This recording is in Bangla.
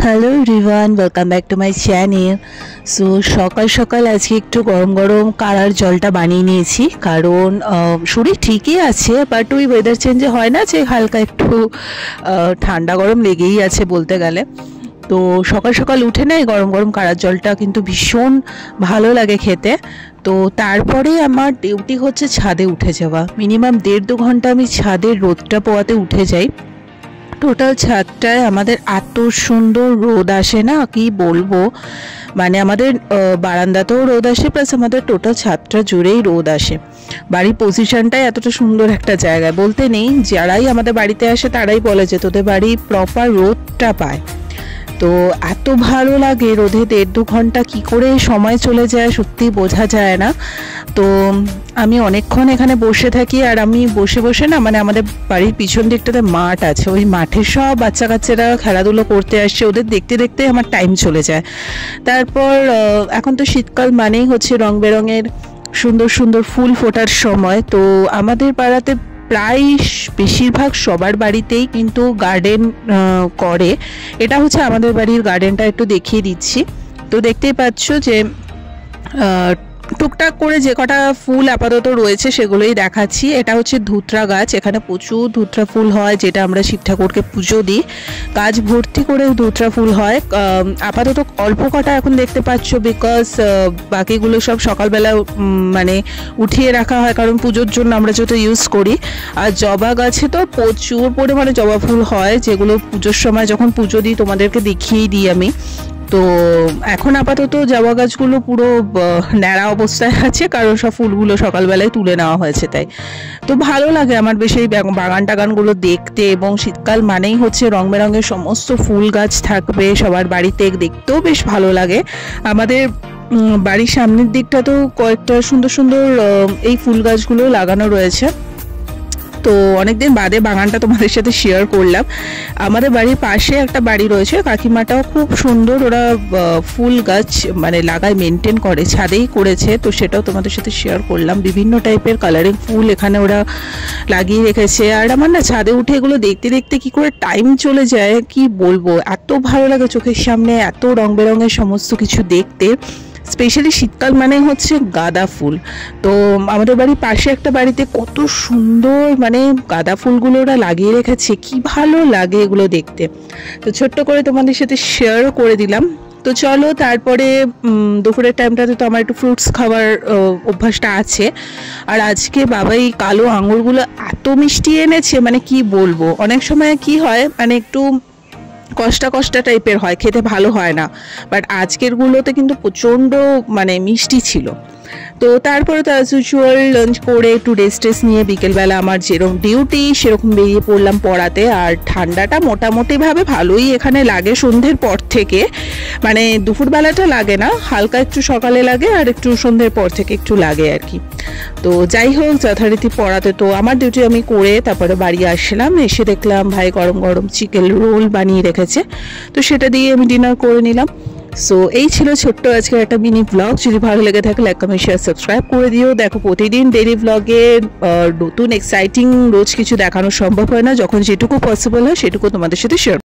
Hello everyone, welcome back to my channel. So সকাল সকাল আজকে একটু গরম গরম কাড়ার জলটা বানিয়ে নিয়েছি, কারণ শরীর ঠিকই আছে, বাট ওই ওয়েদার চেঞ্জে হয় না যে হালকা একটু ঠান্ডা গরম লেগেই আছে বলতে গেলে। তো সকাল সকাল উঠে না এই গরম গরম কাড়ার জলটা কিন্তু ভীষণ ভালো লাগে খেতে। তো তারপরে আমার ডিউটি হচ্ছে ছাদে উঠে যাওয়া, মিনিমাম 1.5-2 ঘন্টা আমি ছাদের রোদটা পোয়াতে উঠে যাই। টোটাল ছাদটায় আমাদের এত সুন্দর রোদ আসে না, কি বলবো। মানে আমাদের বারান্দাতেও রোদ আসে, প্লাস আমাদের টোটাল ছাদটা জুড়েই রোদ আসে। বাড়ির পজিশনটাই এতটা সুন্দর একটা জায়গায় বলতে নেই, যারাই আমাদের বাড়িতে আসে তারাই বলে যে তোদের বাড়ি প্রপার রোদটা পায়। তো এত ভালো লাগে রোদে 1.5-2 ঘন্টা কী করে সময় চলে যায় সত্যি বোঝা যায় না। তো আমি অনেকক্ষণ এখানে বসে থাকি, আর আমি বসে বসে না, মানে আমাদের বাড়ির পিছন দিকটাতে মাঠ আছে, ওই মাঠে সব বাচ্চা কাচ্চারা খেলাধুলো করতে আসছে, ওদের দেখতে দেখতে আমার টাইম চলে যায়। তারপর এখন তো শীতকাল মানেই হচ্ছে রং বেরঙের সুন্দর সুন্দর ফুল ফোটার সময়। তো আমাদের পাড়াতে প্রায় বেশিরভাগ সবার বাড়িতেই কিন্তু গার্ডেন করে। এটা হচ্ছে আমাদের বাড়ির গার্ডেনটা, একটু দেখিয়ে দিচ্ছি। তো দেখতেই পাচ্ছ যে টুকটাক করে যে কটা ফুল আপাতত রয়েছে সেগুলোই দেখাচ্ছি। এটা হচ্ছে ধুতরা গাছ, এখানে প্রচুর ধুতরা ফুল হয়, যেটা আমরা শিব ঠাকুরকে পুজো দিই। গাছ ভর্তি করে ধুতরা ফুল হয়। আপাতত অল্প কটা এখন দেখতে পাচ্ছ, বিকজ বাকিগুলো সব সকালবেলা মানে উঠিয়ে রাখা হয়, কারণ পুজোর জন্য আমরা যেহেতু ইউজ করি। আর জবা গাছে তো প্রচুর পরিমাণে জবা ফুল হয়, যেগুলো পুজোর সময় যখন পুজো দিই তোমাদেরকে দেখিয়েই দিই আমি। তো এখন আপাতত জবা গাছগুলো পুরো ন্যাড়া অবস্থায় আছে, কারণ সব ফুলগুলো সকালবেলায় তুলে নেওয়া হয়েছে তাই। তো ভালো লাগে আমার বেশ এই বাগান টাগানগুলো দেখতে, এবং শীতকাল মানেই হচ্ছে রং বেরঙের সমস্ত ফুল গাছ থাকবে সবার বাড়িতে, দেখতেও বেশ ভালো লাগে। আমাদের বাড়ির সামনের দিকটা তো কয়েকটা সুন্দর সুন্দর এই ফুল গাছগুলো লাগানো রয়েছে। তো অনেকদিন বাদে বাগানটা তোমাদের সাথে শেয়ার করলাম। আমাদের বাড়ির পাশে একটা বাড়ি রয়েছে, কাকিমাটাও খুব সুন্দর, ওরা ফুল গাছ মানে লাগায়, মেনটেন করে, ছাদেই করেছে। তো সেটাও তোমাদের সাথে শেয়ার করলাম। বিভিন্ন টাইপের কালারিং ফুল এখানে ওরা লাগিয়ে রেখেছে। আর আমার না ছাদে উঠে এগুলো দেখতে দেখতে কি করে টাইম চলে যায় কি বলবো, এত ভালো লাগে চোখের সামনে এত রং বেরঙের সমস্ত কিছু দেখতে। স্পেশালি শীতকাল মানে হচ্ছে গাঁদা ফুল। তো আমাদের বাড়ির পাশে একটা বাড়িতে কত সুন্দর মানে গাঁদা ফুলগুলো ওরা লাগিয়ে রেখেছে, কি ভালো লাগে এগুলো দেখতে। তো ছোট্ট করে তোমাদের সাথে শেয়ারও করে দিলাম। তো চলো, তারপরে দুপুরের টাইমটাতে তো আমার একটু ফ্রুটস খাওয়ার অভ্যাসটা আছে। আর আজকে বাবা এই কালো আঙুরগুলো এত মিষ্টি এনেছে, মানে কি বলবো। অনেক সময় কি হয়, মানে একটু কষ্টা কষ্টা টাইপের হয়, খেতে ভালো হয় না, বাট আজকেরগুলোতে কিন্তু প্রচণ্ড মানে মিষ্টি ছিল। তো তারপরে তো অ্যাজ ইউজুয়াল লাঞ্চ করে একটু রেস্ট নিয়ে বিকেলবেলা আমার যেরকম ডিউটি সেরকম বেরিয়ে পড়লাম পড়াতে। আর ঠান্ডাটা মোটামুটিভাবে ভালোই এখানে লাগে সন্ধ্যের পর থেকে, মানে দুপুরবেলাটা লাগে না, হালকা একটু সকালে লাগে আর একটু সন্ধ্যের পর থেকে একটু লাগে আর কি। তো যাই হোক, যথারীতি পড়াতে তো আমার ডিউটি আমি করে তারপরে বাড়ি আসলাম। এসে দেখলাম ভাই গরম গরম চিকেন রোল বানিয়ে রেখেছে, তো সেটা দিয়ে আমি ডিনার করে নিলাম। সো এই ছিল ছোট্ট আজকের একটা মিনি ব্লগ। যদি ভালো লেগে থাকে লাইক কমেন্ট শেয়ার সাবস্ক্রাইব করে দিও। দেখো প্রতিদিন ডেইলি ব্লগে নতুন এক্সাইটিং রোজ কিছু দেখানো সম্ভব হয় না, যখন যেটুকু পসিবল হয় সেটুকু তোমাদের সাথে শেয়ার